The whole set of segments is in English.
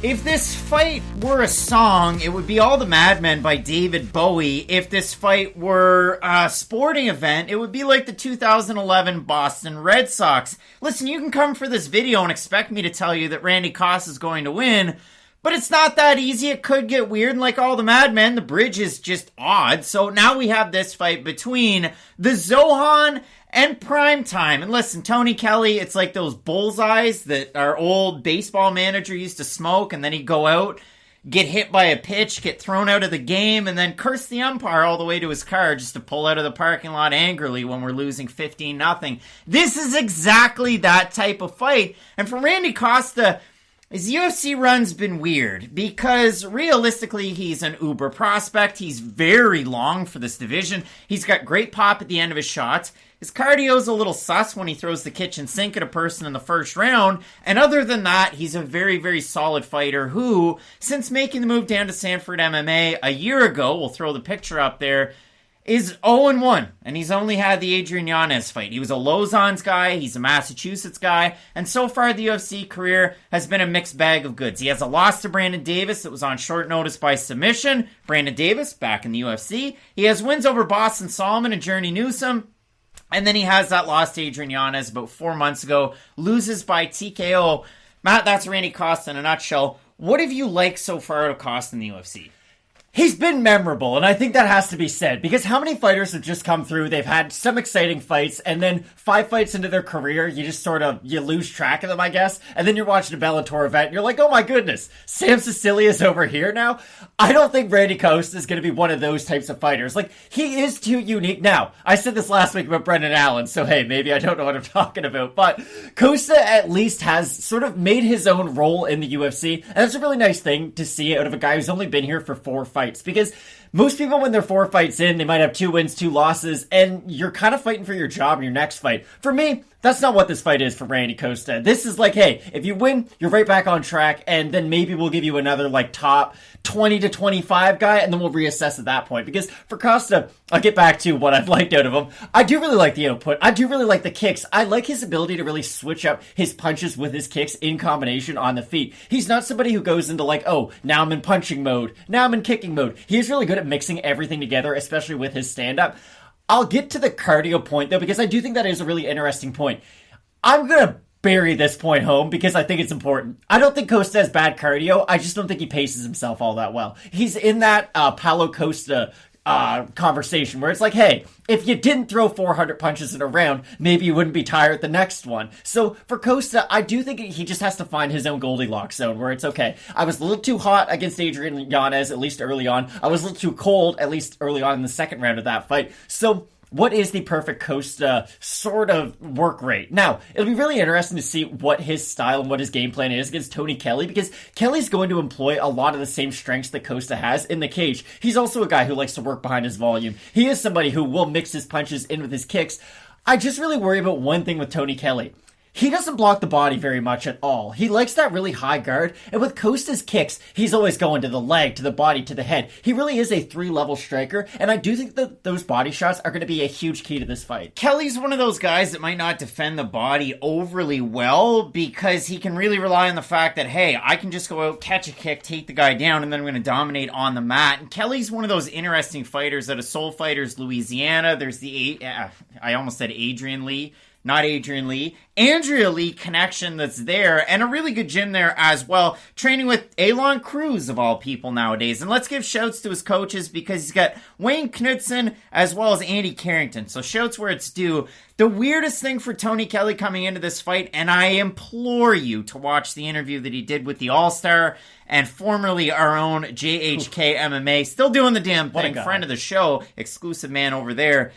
If this fight were a song, it would be All the Madmen by David Bowie. If this fight were a sporting event, it would be like the 2011 Boston Red Sox. Listen, you can come for this video and expect me to tell you that Randy Costa is going to win, but it's not that easy. It could get weird, and like All the Madmen, the bridge is just odd. So now we have this fight between the Zohan and Primetime. And listen, Tony Kelley, it's like those bullseyes that our old baseball manager used to smoke, and then he'd go out, get hit by a pitch, get thrown out of the game, and then curse the umpire all the way to his car just to pull out of the parking lot angrily when we're losing 15-0. This is exactly that type of fight. And for Randy Costa, his UFC run's been weird because realistically he's an uber prospect. He's very long for this division. He's got great pop at the end of his shots. His cardio's a little sus when he throws the kitchen sink at a person in the first round. And other than that, he's a very, very solid fighter who, since making the move down to Sanford MMA a year ago, we'll throw the picture up there, is 0-1, and he's only had the Adrian Yanez fight. He was a Lausanne's guy, he's a Massachusetts guy, and so far the UFC career has been a mixed bag of goods. He has a loss to Brandon Davis that was on short notice by submission. Brandon Davis, back in the UFC. He has wins over Boston Solomon and Journey Newsom, and then he has that loss to Adrian Yanez about 4 months ago, loses by TKO. Matt, that's Randy Costa in a nutshell. What have you liked so far out of Costa in the UFC? He's been memorable, and I think that has to be said, because how many fighters have just come through, they've had some exciting fights, and then 5 fights into their career, you lose track of them, I guess, and then you're watching a Bellator event, and you're like, oh my goodness, Sam Sicilia's over here now? I don't think Randy Costa is going to be one of those types of fighters. Like, he is too unique. Now, I said this last week about Brendan Allen, so hey, maybe I don't know what I'm talking about, but Costa at least has sort of made his own role in the UFC, and that's a really nice thing to see out of a guy who's only been here for 4 fights. Because most people, when they're 4 fights in, they might have 2 wins, 2 losses, and you're kind of fighting for your job in your next fight. For me, that's not what this fight is for Randy Costa. This is like, hey, if you win, you're right back on track, and then maybe we'll give you another like top 20 to 25 guy, and then we'll reassess at that point. Because for Costa, I'll get back to what I've liked out of him. I do really like the output. I do really like the kicks. I like his ability to really switch up his punches with his kicks in combination on the feet. He's not somebody who goes into like, oh, now I'm in punching mode, now I'm in kicking mode. He is really good at mixing everything together, especially with his stand-up. I'll get to the cardio point, though, because I do think that is a really interesting point. I'm going to bury this point home because I think it's important. I don't think Costa has bad cardio. I just don't think he paces himself all that well. He's in that Paulo Costa conversation where it's like, hey, if you didn't throw 400 punches in a round, maybe you wouldn't be tired at the next one. So for Costa, I do think he just has to find his own Goldilocks zone where it's okay. I was a little too hot against Adrian Yanez, at least early on. I was a little too cold, at least early on in the second round of that fight. So what is the perfect Costa sort of work rate? Now, it'll be really interesting to see what his style and what his game plan is against Tony Kelley, because Kelley's going to employ a lot of the same strengths that Costa has in the cage. He's also a guy who likes to work behind his volume. He is somebody who will mix his punches in with his kicks. I just really worry about one thing with Tony Kelley. He doesn't block the body very much at all. He likes that really high guard, and with Costa's kicks, he's always going to the leg, to the body, to the head. He really is a 3-level striker, and I do think that those body shots are going to be a huge key to this fight. Kelley's one of those guys that might not defend the body overly well because he can really rely on the fact that, hey, I can just go out, catch a kick, take the guy down, and then I'm going to dominate on the mat. And Kelley's one of those interesting fighters out of Soul Fighters Louisiana. There's I almost said Adrian Lee. Not Adrian Lee, Andrea Lee connection that's there, and a really good gym there as well, training with Elon Cruz of all people nowadays. And let's give shouts to his coaches because he's got Wayne Knudsen as well as Andy Carrington. So shouts where it's due. The weirdest thing for Tony Kelley coming into this fight, and I implore you to watch the interview that he did with the All-Star and formerly our own JHK MMA, still doing the damn thing, friend of the show, exclusive man over there.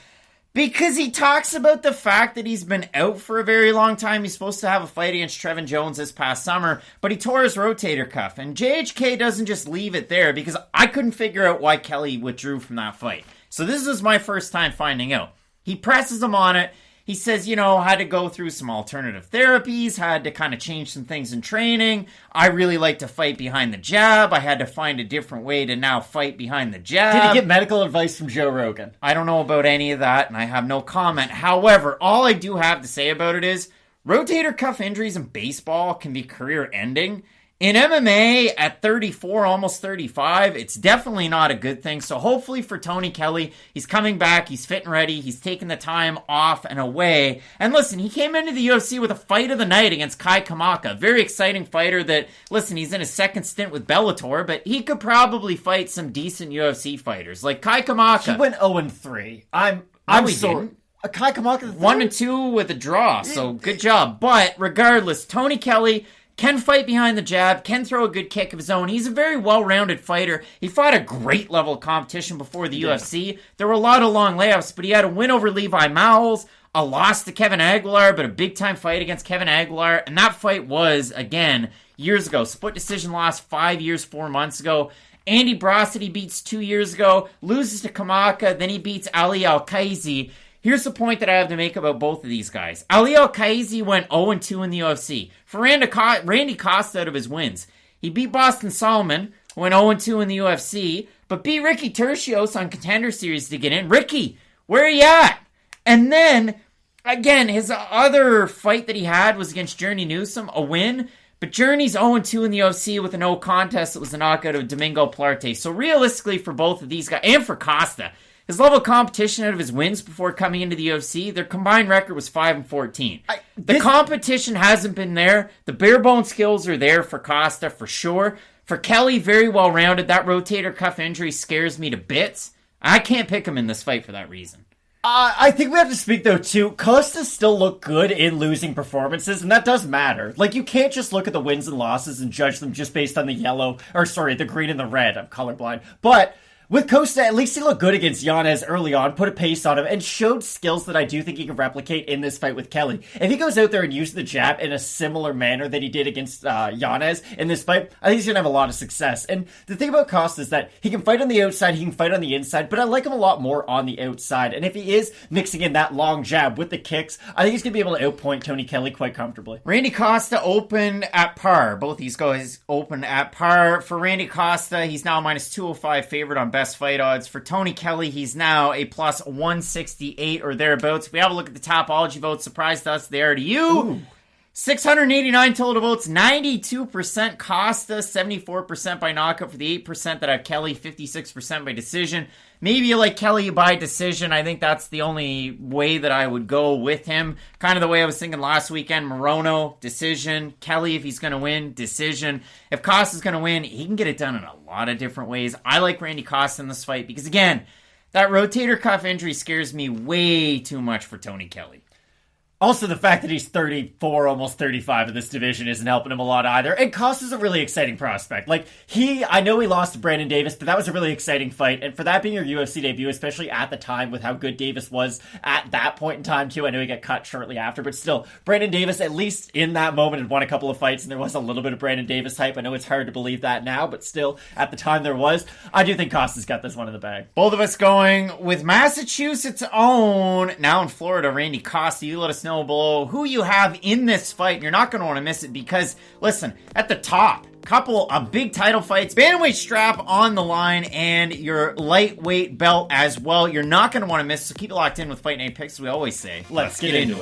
Because he talks about the fact that he's been out for a very long time. He's supposed to have a fight against Trevin Jones this past summer, but he tore his rotator cuff. And JHK doesn't just leave it there because I couldn't figure out why Kelley withdrew from that fight. So this was my first time finding out. He presses him on it. He says, had to go through some alternative therapies, had to kind of change some things in training. I really like to fight behind the jab. I had to find a different way to now fight behind the jab. Did he get medical advice from Joe Rogan? I don't know about any of that, and I have no comment. However, all I do have to say about it is rotator cuff injuries in baseball can be career-ending. In MMA at 34, almost 35, it's definitely not a good thing. So hopefully for Tony Kelley, he's coming back, he's fit and ready, he's taking the time off and away. And listen, he came into the UFC with a fight of the night against Kai Kamaka. Very exciting fighter that, listen, he's in his second stint with Bellator, but he could probably fight some decent UFC fighters. Like Kai Kamaka. He went 0-3. I'm sorry. Kai Kamaka 1-2 with a draw, so good job. But regardless, Tony Kelley can fight behind the jab, can throw a good kick of his own. He's a very well-rounded fighter. He fought a great level of competition before the UFC. There were a lot of long layoffs, but he had a win over Levi Mowles, a loss to Kevin Aguilar, but a big-time fight against Kevin Aguilar. And that fight was, again, years ago. Split decision loss 5 years, 4 months ago. Andy Brossett he beats 2 years ago, loses to Kamaka, then he beats Ali Al-Kaizi. Here's the point that I have to make about both of these guys. Ali Al-Kaizi went 0-2 in the UFC. For Randy Costa out of his wins, he beat Boston Solomon, who went 0-2 in the UFC, but beat Ricky Tercios on Contender Series to get in. Ricky, where are you at? And then, again, his other fight that he had was against Journey Newsom, a win, but Journey's 0-2 in the UFC with a no contest. It was a knockout of Domingo Plarte. So realistically for both of these guys, and for Costa, his level of competition out of his wins before coming into the UFC, their combined record was 5-14. The competition hasn't been there. The bare bone skills are there for Costa, for sure. For Kelley, very well rounded. That rotator cuff injury scares me to bits. I can't pick him in this fight for that reason. I think we have to speak, though, too. Costa still look good in losing performances, and that does matter. Like, you can't just look at the wins and losses and judge them just based on the green and the red. I'm colorblind. But with Costa, at least he looked good against Yanez early on, put a pace on him, and showed skills that I do think he can replicate in this fight with Kelley. If he goes out there and uses the jab in a similar manner that he did against Yanez in this fight, I think he's going to have a lot of success. And the thing about Costa is that he can fight on the outside, he can fight on the inside, but I like him a lot more on the outside. And if he is mixing in that long jab with the kicks, I think he's going to be able to outpoint Tony Kelley quite comfortably. Randy Costa open at par. Both these guys open at par. For Randy Costa, he's now minus 205 favorite on best fight odds. For Tony Kelley, he's now a plus 168 or thereabouts. If we have a look at the Topology votes, surprised us, they are to you. Ooh. 689 total votes, 92% Costa, 74% by knockout for the 8% that have Kelley, 56% by decision. Maybe you like Kelley by decision. I think that's the only way that I would go with him. Kind of the way I was thinking last weekend. Morono, decision. Kelley, if he's going to win, decision. If Costa's going to win, he can get it done in a lot of different ways. I like Randy Costa in this fight because, again, that rotator cuff injury scares me way too much for Tony Kelley. Also, the fact that he's 34, almost 35 in this division isn't helping him a lot either. And Costa's a really exciting prospect. Like, I know he lost to Brandon Davis, but that was a really exciting fight. And for that being your UFC debut, especially at the time with how good Davis was at that point in time, too. I know he got cut shortly after, but still, Brandon Davis, at least in that moment, had won a couple of fights, and there was a little bit of Brandon Davis hype. I know it's hard to believe that now, but still, at the time there was. I do think Costa's got this one in the bag. Both of us going with Massachusetts' own, now in Florida, Randy Costa. You let us know below who you have in this fight. You're not going to want to miss it because, listen, at the top, couple of big title fights, bantamweight strap on the line, and your lightweight belt as well. You're not going to want to miss, so keep it locked in with Fight Night Picks, as we always say. Let's get into it.